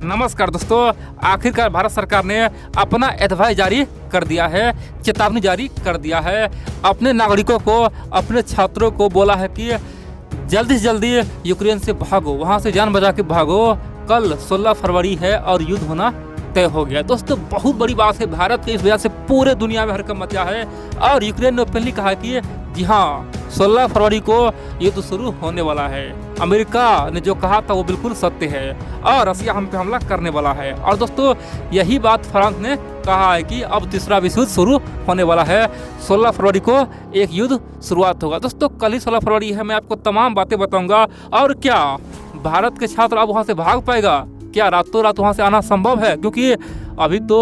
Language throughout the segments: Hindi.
नमस्कार दोस्तों, आखिरकार भारत सरकार ने अपना एडवाइस जारी कर दिया है, चेतावनी जारी कर दिया है। अपने नागरिकों को, अपने छात्रों को बोला है कि जल्दी से जल्दी यूक्रेन से भागो, वहां से जान बचा के भागो। कल 16 फरवरी है और युद्ध होना तय हो गया। दोस्तों बहुत बड़ी बात है, भारत की इस वजह से पूरे दुनिया में हड़कंप मचा है और यूक्रेन ने ओपनली कहा कि जी हाँ 16 फरवरी को युद्ध शुरू होने वाला है। अमेरिका ने जो कहा था वो बिल्कुल सत्य है और रसिया हम पे हमला करने वाला है। और दोस्तों यही बात फ्रांस ने कहा है कि अब तीसरा विश्व युद्ध शुरू होने वाला है। 16 फरवरी को एक युद्ध शुरुआत होगा। दोस्तों कल ही 16 फरवरी है, मैं आपको तमाम बातें बताऊंगा। और क्या भारत के छात्र अब वहाँ से भाग पाएगा? क्या रातों रात वहाँ से आना संभव है? क्योंकि अभी तो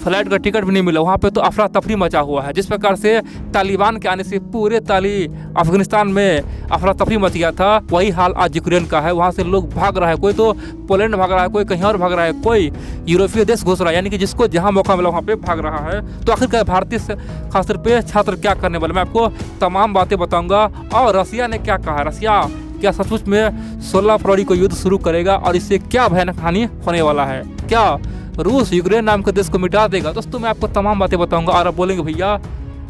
फ्लाइट का टिकट भी नहीं मिला, वहाँ पे तो अफरा तफरी मचा हुआ है। जिस प्रकार से तालिबान के आने से पूरे अफगानिस्तान में अफरा तफरी मच गया था, वही हाल आज यूक्रेन का है। वहाँ से लोग भाग रहा है, कोई तो पोलैंड भाग रहा है, कोई कहीं और भाग रहा है, कोई यूरोपीय देश घुस रहा है, यानी कि जिसको जहाँ मौका मिला वहाँ पे भाग रहा है। तो आखिरकार भारतीय खासतौर पे छात्र क्या करने वाले, मैं आपको तमाम बातें बताऊँगा। और रसिया ने क्या कहा, रसिया क्या सचमुच में 16 फरवरी को युद्ध शुरू करेगा और इससे क्या भयानक हानि होने वाला है? क्या रूस यूक्रेन नाम के देश को मिटा देगा? दोस्तों मैं आपको तमाम बातें बताऊंगा। और आप बोलेंगे भैया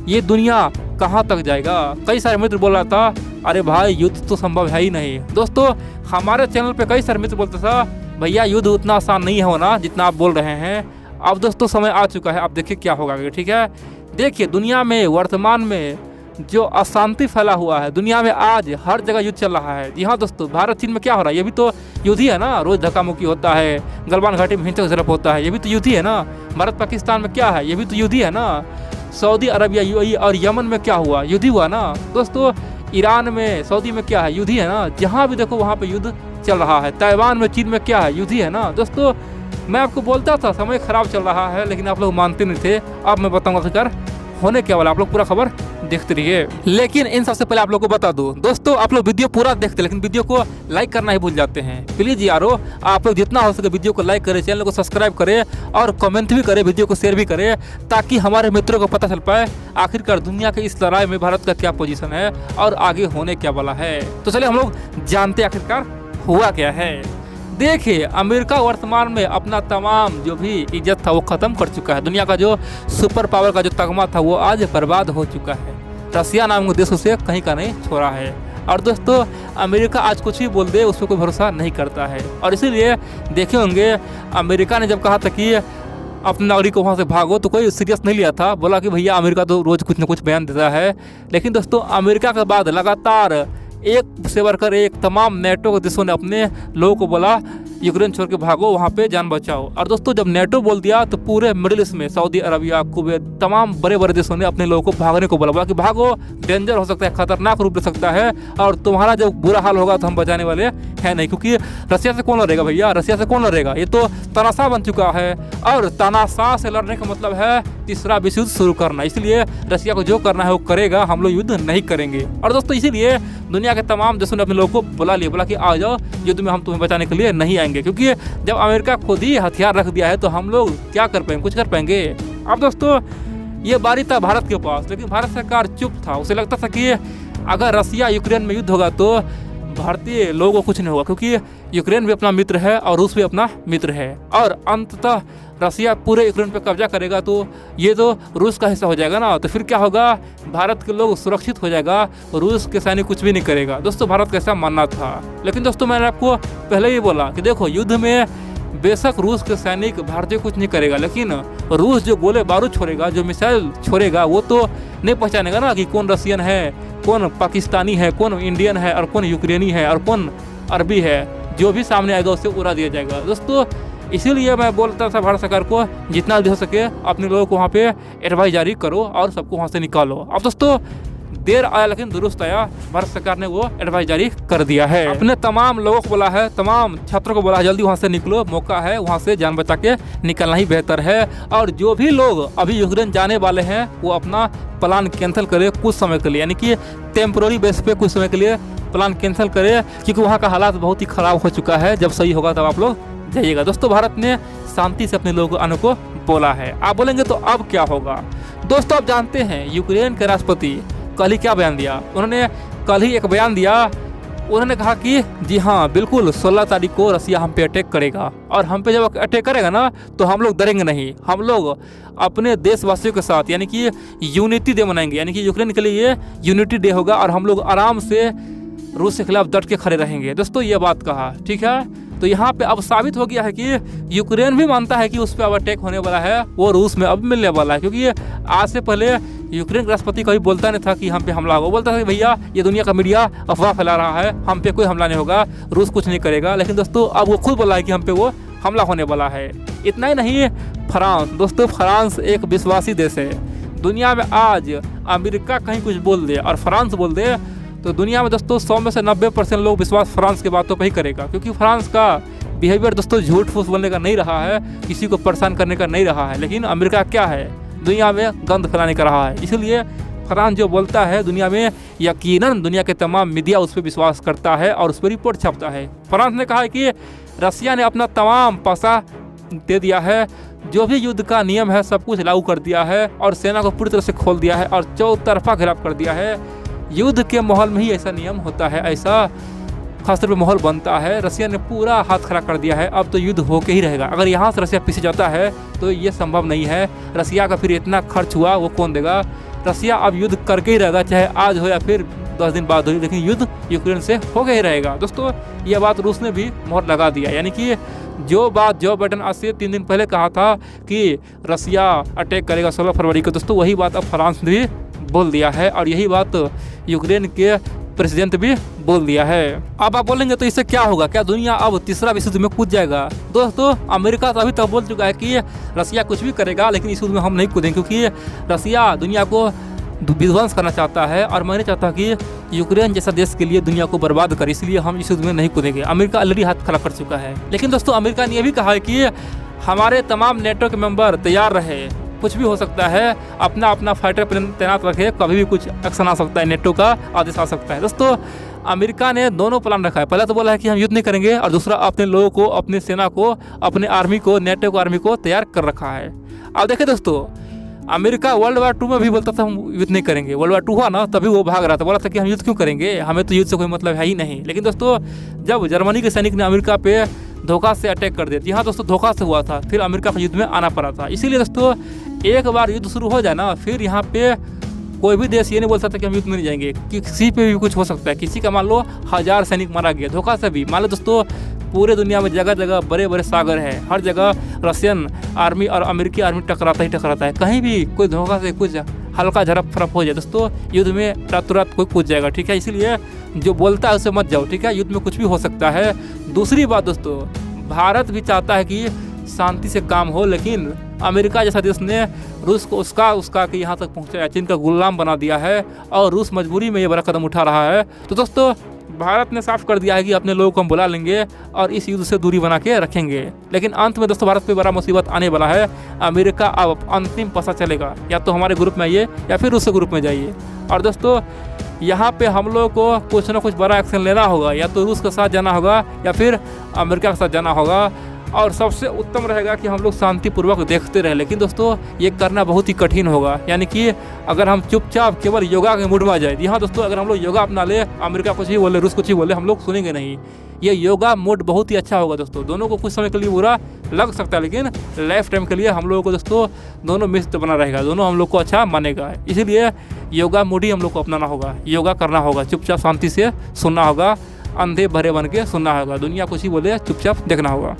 ये दुनिया कहाँ तक जाएगा? कई सारे मित्र बोल रहा था अरे भाई युद्ध तो संभव है ही नहीं। दोस्तों हमारे चैनल पे कई सारे मित्र बोलते था भैया युद्ध उतना आसान नहीं है होना जितना आप बोल रहे हैं। अब दोस्तों समय आ चुका है, अब देखिए क्या होगा। ठीक है, देखिए दुनिया में वर्तमान में जो अशांति फैला हुआ है, दुनिया में आज हर जगह युद्ध चल रहा है। जी हाँ दोस्तों, भारत चीन में क्या हो रहा है, ये भी तो युद्ध ही है ना। रोज धक्का मुक्की होता है, गलवान घाटी में हिंसक झड़प होता है, ये भी तो युद्ध ही है ना। भारत पाकिस्तान में क्या है, ये भी तो युद्ध ही है ना। सऊदी अरबिया यूएई और यमन में क्या हुआ, युद्ध ही हुआ ना। दोस्तों ईरान में, सऊदी में क्या है, युद्ध ही है ना। जहाँ भी देखो वहाँ पे युद्ध चल रहा है। ताइवान में, चीन में क्या है, युद्ध ही है ना। दोस्तों मैं आपको बोलता था समय खराब चल रहा है, लेकिन आप लोग मानते नहीं थे। अब मैं बताऊँगा आखिरकार होने क्या वाला, आप लोग पूरा खबर देखते रहिए। लेकिन इन सबसे पहले आप लोगों को बता दूं दोस्तों, आप लोग वीडियो पूरा देखते लेकिन वीडियो को लाइक करना ही भूल जाते हैं। प्लीज यारो आप लोग जितना हो सके वीडियो को लाइक करें, चैनल को सब्सक्राइब करें और कमेंट भी करें, वीडियो को शेयर भी करें, ताकि हमारे मित्रों को पता चल पाए आखिरकार दुनिया के इस लड़ाई में भारत का क्या पोजीशन है और आगे होने क्या वाला है। तो चलिए हम लोग जानते आखिरकार हुआ क्या है। देखिए अमेरिका वर्तमान में अपना तमाम जो भी इज्जत था वो ख़त्म कर चुका है। दुनिया का जो सुपर पावर का जो तगमा था वो आज बर्बाद हो चुका है। रसिया नाम के देश उसे कहीं का नहीं छोड़ा है। और दोस्तों अमेरिका आज कुछ भी बोल दे उस पर कोई भरोसा नहीं करता है। और इसीलिए देखे होंगे अमेरिका ने जब कहा था कि अपने नागरिक को वहाँ से भागो तो कोई सीरियस नहीं लिया था, बोला कि भैया अमेरिका तो रोज़ कुछ ना कुछ बयान देता है। लेकिन दोस्तों अमेरिका के बाद लगातार एक से बढ़कर एक तमाम नेटो के देशों ने अपने लोगों को बोला यूक्रेन छोड़ के भागो, वहाँ पे जान बचाओ। और दोस्तों जब नेटो बोल दिया तो पूरे मिडिल ईस्ट में सऊदी अरबिया, कुवैत, तमाम बड़े बड़े देशों ने अपने लोगों को भागने को बोला कि भागो, डेंजर हो सकता है, खतरनाक रूप ले सकता है और तुम्हारा जब बुरा हाल होगा तो हम बचाने वाले हैं नहीं। क्योंकि रसिया से कौन लड़ेगा भैया, रसिया से कौन लड़ेगा, ये तो तानाशाह बन चुका है। और तानाशाह से लड़ने का मतलब है तीसरा विश्व युद्ध शुरू करना। इसलिए रसिया को जो करना है वो करेगा, हम लोग युद्ध नहीं करेंगे। और दोस्तों इसीलिए दुनिया के तमाम देशों ने अपने लोगों को बुला लिया, बोला कि आ जाओ युद्ध में, हम तुम्हें बचाने के लिए नहीं आएंगे। क्योंकि जब अमेरिका खुद ही हथियार रख दिया है तो हम लोग क्या कर पाएंगे, कुछ कर पाएंगे? अब दोस्तों ये बारी था भारत के पास, लेकिन भारत सरकार चुप था। उसे लगता था कि अगर रसिया यूक्रेन में युद्ध होगा तो भारतीय लोगों को कुछ नहीं होगा, क्योंकि यूक्रेन भी अपना मित्र है और रूस भी अपना मित्र है। और अंततः रसिया पूरे यूक्रेन पर कब्जा करेगा तो ये तो रूस का हिस्सा हो जाएगा ना। तो फिर क्या होगा, भारत के लोग सुरक्षित हो जाएगा, रूस के सैनिक कुछ भी नहीं करेगा। दोस्तों भारत का ऐसा मानना था। लेकिन दोस्तों मैंने आपको पहले ही बोला कि देखो युद्ध में बेशक रूस के सैनिक भारतीय कुछ नहीं करेगा, लेकिन रूस जो गोले बारूद छोड़ेगा, जो मिसाइल छोड़ेगा, वो तो नहीं पहचानेगा ना कि कौन रसियन है, कौन पाकिस्तानी है, कौन इंडियन है और कौन यूक्रेनी है और कौन अरबी है। जो भी सामने आएगा उसे उड़ा दिया जाएगा। दोस्तों इसीलिए मैं बोलता था भारत सरकार को जितना भी हो सके अपने लोगों को वहाँ पे एडवाइस जारी करो और सबको वहाँ से निकालो। अब दोस्तों देर आया लेकिन दुरुस्त आया, भारत सरकार ने वो एडवाइस जारी कर दिया है। अपने तमाम लोगों को बोला है, तमाम छात्रों को बोला है जल्दी वहाँ से निकलो, मौका है, वहाँ से जान बचा के निकलना ही बेहतर है। और जो भी लोग अभी यूक्रेन जाने वाले हैं वो अपना प्लान कैंसिल करे कुछ समय के लिए, यानी कि टेम्पोररी बेस पे कुछ समय के लिए प्लान कैंसिल करे, क्योंकि वहाँ का हालात बहुत ही खराब हो चुका है। जब सही होगा तब आप लोग जाइएगा। दोस्तों भारत ने शांति से अपने लोगों को आने को बोला है। आप बोलेंगे तो अब क्या होगा? दोस्तों आप जानते हैं यूक्रेन के राष्ट्रपति कल ही क्या बयान दिया, उन्होंने कल ही एक बयान दिया उन्होंने कहा कि जी हाँ बिल्कुल 16 तारीख को रसिया हम पे अटैक करेगा, और हम पे जब अटैक करेगा ना तो हम लोग डरेंगे नहीं, हम लोग अपने देशवासियों के साथ यानी कि यूनिटी डे मनाएंगे, यानी कि यूक्रेन के लिए ये यूनिटी डे होगा और हम लोग आराम से रूस के खिलाफ डट के खड़े रहेंगे। दोस्तों ये बात कहा, ठीक है। तो यहाँ पे अब साबित हो गया है कि यूक्रेन भी मानता है कि उस पर अब अटैक होने वाला है, वो रूस में अब मिलने वाला है, क्योंकि आज से पहले यूक्रेन के राष्ट्रपति कभी बोलता नहीं था कि हम पे हमला होगा, बोलता था कि भैया ये दुनिया का मीडिया अफवाह फैला रहा है, हम पे कोई हमला नहीं होगा, रूस कुछ नहीं करेगा। लेकिन दोस्तों अब वो खुद बोला है कि हम पे वो हमला होने वाला है। इतना ही नहीं, फ्रांस, दोस्तों फ्रांस एक विश्वासी देश है। दुनिया में आज अमेरिका कहीं कुछ बोल दे और फ्रांस बोल दे तो दुनिया में दोस्तों 100 में से 90% लोग विश्वास फ्रांस के बातों पर ही करेगा, क्योंकि फ्रांस का बिहेवियर दोस्तों झूठ फूस बोलने का नहीं रहा है, किसी को परेशान करने का नहीं रहा है। लेकिन अमेरिका क्या है, दुनिया में गंद फैलाने का रहा है। इसलिए फ्रांस जो बोलता है दुनिया में यकीनन दुनिया के तमाम मीडिया उस पर विश्वास करता है और उस पर रिपोर्ट छापता है। फ्रांस ने कहा है कि रसिया ने अपना तमाम पैसा दे दिया है, जो भी युद्ध का नियम है सब कुछ लागू कर दिया है और सेना को पूरी तरह से खोल दिया है और चौतरफा घेराव कर दिया है। युद्ध के माहौल में ही ऐसा नियम होता है, ऐसा खासतौर पर माहौल बनता है। रसिया ने पूरा हाथ खड़ा कर दिया है, अब तो युद्ध होके ही रहेगा। अगर यहाँ से रसिया पीछे जाता है तो ये संभव नहीं है। रसिया का फिर इतना खर्च हुआ वो कौन देगा। रसिया अब युद्ध करके ही रहेगा, चाहे आज हो या फिर 10 दिन बाद हो, लेकिन युद्ध यूक्रेन से होके ही रहेगा। दोस्तों ये बात रूस ने भी मोहर लगा दिया, यानी कि जो बात जो बाइडेन आज से 3 दिन पहले कहा था कि रसिया अटैक करेगा 16 फरवरी को, दोस्तों वही बात अब फ्रांस ने भी बोल दिया है और यही बात यूक्रेन के प्रेसिडेंट भी बोल दिया है। अब आप बोलेंगे तो इससे क्या होगा, क्या दुनिया अब तीसरा विश्व युद्ध में कूद जाएगा। दोस्तों अमेरिका तो अभी तक बोल चुका है कि रसिया कुछ भी करेगा लेकिन इस युद्ध में हम नहीं कूदेंगे, क्योंकि रसिया दुनिया को विध्वंस करना चाहता है और मैं नहीं चाहता कि यूक्रेन जैसा देश के लिए दुनिया को बर्बाद करे, इसलिए हम इस युद्ध में नहीं कूदेंगे। अमेरिका ऑलरेडी हाथ खड़ा कर चुका है। लेकिन दोस्तों अमेरिका ने यह भी कहा है कि हमारे तमाम नेटो के मेंबर तैयार रहे, कुछ भी हो सकता है, अपना अपना फाइटर प्लेन तैनात रखे, कभी भी कुछ एक्शन आ सकता है, नेटो का आदेश आ सकता है। दोस्तों अमेरिका ने दोनों प्लान रखा है, पहला तो बोला है कि हम युद्ध नहीं करेंगे और दूसरा अपने लोगों को, अपनी सेना को, अपने आर्मी को, नेटो को आर्मी को तैयार कर रखा है। अब देखिए दोस्तों अमेरिका वर्ल्ड वार 2 में भी बोलता था हम युद्ध नहीं करेंगे, वर्ल्ड वार 2 हुआ ना तभी वो भाग रहा था, बोला था कि हम युद्ध क्यों करेंगे, हमें तो युद्ध से कोई मतलब है ही नहीं। लेकिन दोस्तों जब जर्मनी के सैनिक ने अमेरिका पे धोखा से अटैक कर दिया, जी हाँ दोस्तों धोखा से हुआ था, फिर अमेरिका को युद्ध में आना पड़ा था। इसीलिए दोस्तों एक बार युद्ध शुरू हो जाए ना, फिर यहाँ पे कोई भी देश ये नहीं बोल सकता कि हम युद्ध में नहीं जाएंगे, कि किसी पे भी कुछ हो सकता है। किसी का मान लो 1000 सैनिक मारा गया धोखा से भी, मान लो दोस्तों पूरे दुनिया में जगह जगह बड़े बड़े सागर हैं, हर जगह रशियन आर्मी और अमेरिकी आर्मी टकराता ही टकराता है, कहीं भी कोई धोखा से कुछ हल्का झड़प फड़प हो जाए दोस्तों युद्ध में रातों रात कोई कूद जाएगा, ठीक है। इसलिए जो बोलता है उसे मत जाओ, ठीक है, युद्ध में कुछ भी हो सकता है। दूसरी बात दोस्तों भारत भी चाहता है कि शांति से काम हो, लेकिन अमेरिका जैसा देश ने रूस को उसका कि यहाँ तक पहुँचाया, चीन का गुलाम बना दिया है और रूस मजबूरी में ये बड़ा कदम उठा रहा है। तो दोस्तों भारत ने साफ कर दिया है कि अपने लोगों को हम बुला लेंगे और इस युद्ध से दूरी बना के रखेंगे। लेकिन अंत में दोस्तों भारत पे बड़ा मुसीबत आने वाला है। अमेरिका अब अंतिम पसा चलेगा, या तो हमारे ग्रुप में आइए या फिर रूस ग्रुप में जाइए। और दोस्तों यहाँ पे हम लोगों को कुछ ना कुछ बड़ा एक्शन लेना होगा, या तो रूस के साथ जाना होगा या फिर अमेरिका के साथ जाना होगा। और सबसे उत्तम रहेगा कि हम लोग शांतिपूर्वक देखते रहे, लेकिन दोस्तों ये करना बहुत ही कठिन होगा। यानी कि अगर हम चुपचाप केवल योगा के मूड में आ जाए, जी हाँ दोस्तों अगर हम लोग योगा अपना ले, अमेरिका कुछ ही बोले, रूस कुछ ही बोले, हम लोग सुनेंगे नहीं। ये योगा मोड बहुत ही अच्छा होगा दोस्तों, दोनों को कुछ समय के लिए बुरा लग सकता है लेकिन लाइफ टाइम के लिए हम लोगों को दोस्तों दोनों मित्र बना रहेगा, दोनों हम लोग को अच्छा मानेगा। इसीलिए योगा मोड ही हम लोग को अपनाना होगा, योगा करना होगा, चुपचाप शांति से सुनना होगा, अंधे भरे बन के सुनना होगा, दुनिया कुछ ही बोले चुपचाप देखना होगा।